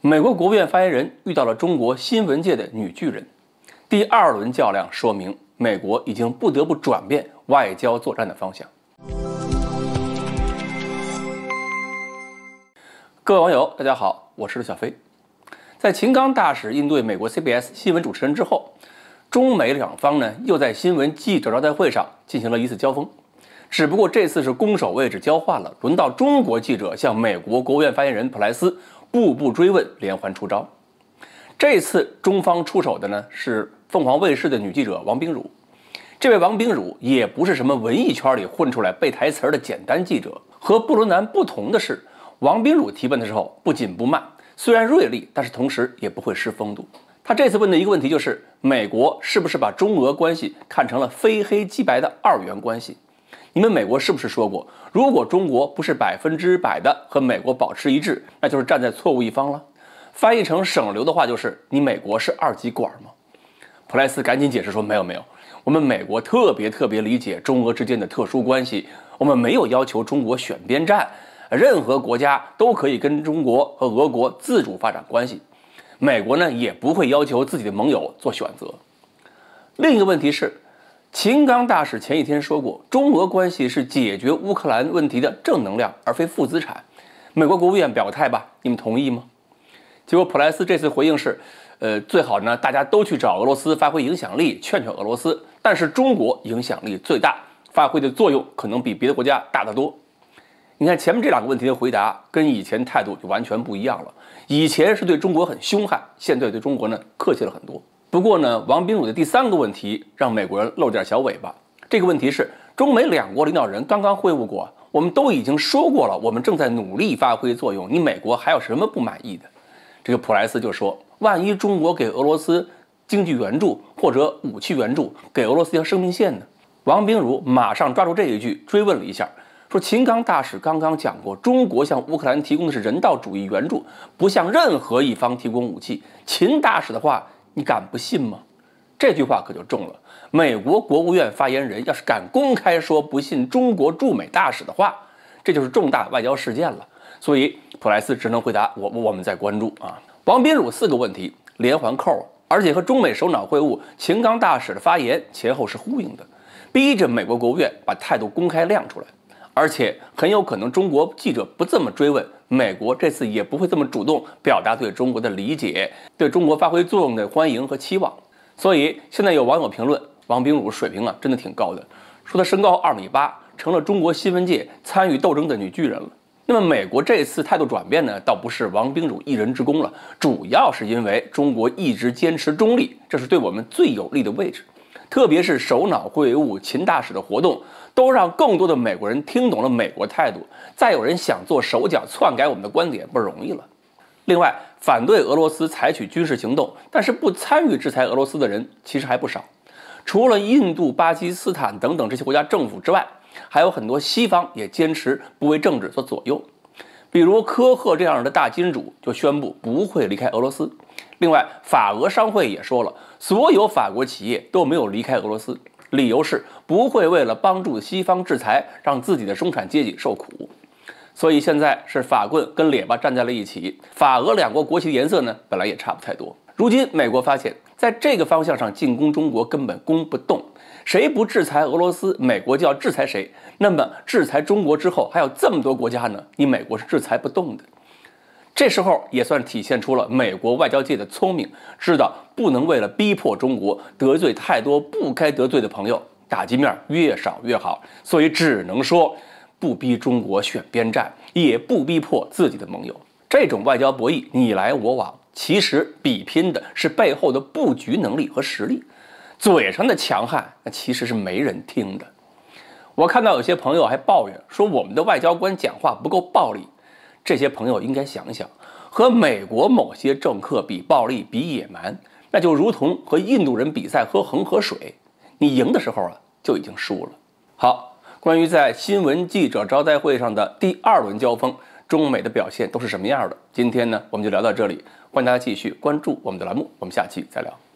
美国国务院发言人遇到了中国新闻界的女巨人，第2轮较量说明美国已经不得不转变外交作战的方向。各位网友，大家好，我是刘小飞。在秦刚大使应对美国 CBS 新闻主持人之后，中美两方呢又在新闻记者招待会上进行了一次交锋，只不过这次是攻守位置交换了，轮到中国记者向美国国务院发言人普莱斯步步追问，连环出招。这次中方出手的呢是凤凰卫视的女记者王冰茹。这位王冰茹也不是什么文艺圈里混出来背台词的简单记者，和布伦南不同的是，王冰茹提问的时候不紧不慢，虽然锐利，但是同时也不会失风度。他这次问的一个问题就是，美国是不是把中俄关系看成了非黑即白的二元关系？你们美国是不是说过，如果中国不是100%的和美国保持一致，那就是站在错误一方了？翻译成省流的话就是，你美国是二极管吗？普莱斯赶紧解释说，没有，我们美国特别理解中俄之间的特殊关系，我们没有要求中国选边站，任何国家都可以跟中国和俄国自主发展关系，美国呢也不会要求自己的盟友做选择。另一个问题是，秦刚大使前一天说过，中俄关系是解决乌克兰问题的正能量，而非负资产。美国国务院表个态吧，你们同意吗？结果普莱斯这次回应是，最好呢大家都去找俄罗斯发挥影响力，劝俄罗斯，但是中国影响力最大，发挥的作用可能比别的国家大得多。你看前面这两个问题的回答跟以前态度就完全不一样了，以前是对中国很凶悍，现在对中国呢客气了很多。不过呢，王冰茹的第3个问题让美国人露点小尾巴。这个问题是，中美两国领导人刚刚会晤过，我们都已经说过了，我们正在努力发挥作用，你美国还有什么不满意的？这个普莱斯就说，万一中国给俄罗斯经济援助或者武器援助，给俄罗斯条生命线呢？王冰茹马上抓住这一句追问了一下，说秦刚大使刚刚讲过，中国向乌克兰提供的是人道主义援助，不向任何一方提供武器。秦大使的话你敢不信吗？这句话可就重了。美国国务院发言人要是敢公开说不信中国驻美大使的话，这就是重大外交事件了。所以普莱斯只能回答我们在关注啊。王冰茹4个问题连环扣，而且和中美首脑会晤秦刚大使的发言前后是呼应的，逼着美国国务院把态度公开亮出来。而且很有可能中国记者不这么追问，美国这次也不会这么主动表达对中国的理解，对中国发挥作用的欢迎和期望。所以现在有网友评论，王冰茹水平啊真的挺高的，说她身高2.8米，成了中国新闻界参与斗争的女巨人了。那么美国这次态度转变呢，倒不是王冰茹一人之功了，主要是因为中国一直坚持中立，这是对我们最有利的位置。特别是首脑会晤秦大使的活动，都让更多的美国人听懂了美国态度，再有人想做手脚篡改我们的观点不容易了。另外，反对俄罗斯采取军事行动，但是不参与制裁俄罗斯的人其实还不少，除了印度、巴基斯坦等等这些国家政府之外，还有很多西方也坚持不为政治所左右。比如科赫这样的大金主就宣布不会离开俄罗斯。另外，法俄商会也说了，所有法国企业都没有离开俄罗斯，理由是不会为了帮助西方制裁，让自己的中产阶级受苦。所以现在是法棍跟列巴站在了一起，法俄两国国旗的颜色呢，本来也差不太多。如今美国发现，在这个方向上进攻中国根本攻不动，谁不制裁俄罗斯，美国就要制裁谁。那么制裁中国之后，还有这么多国家呢，你美国是制裁不动的。这时候也算体现出了美国外交界的聪明，知道不能为了逼迫中国得罪太多不该得罪的朋友，打击面越少越好，所以只能说不逼中国选边站，也不逼迫自己的盟友。这种外交博弈你来我往，其实比拼的是背后的布局能力和实力，嘴上的强悍那其实是没人听的。我看到有些朋友还抱怨说我们的外交官讲话不够暴力，这些朋友应该想一想，和美国某些政客比暴力比野蛮，那就如同和印度人比赛喝恒河水，你赢的时候啊就已经输了。好，关于在新闻记者招待会上的第2轮交锋，中美的表现都是什么样的？今天呢我们就聊到这里，欢迎大家继续关注我们的栏目，我们下期再聊。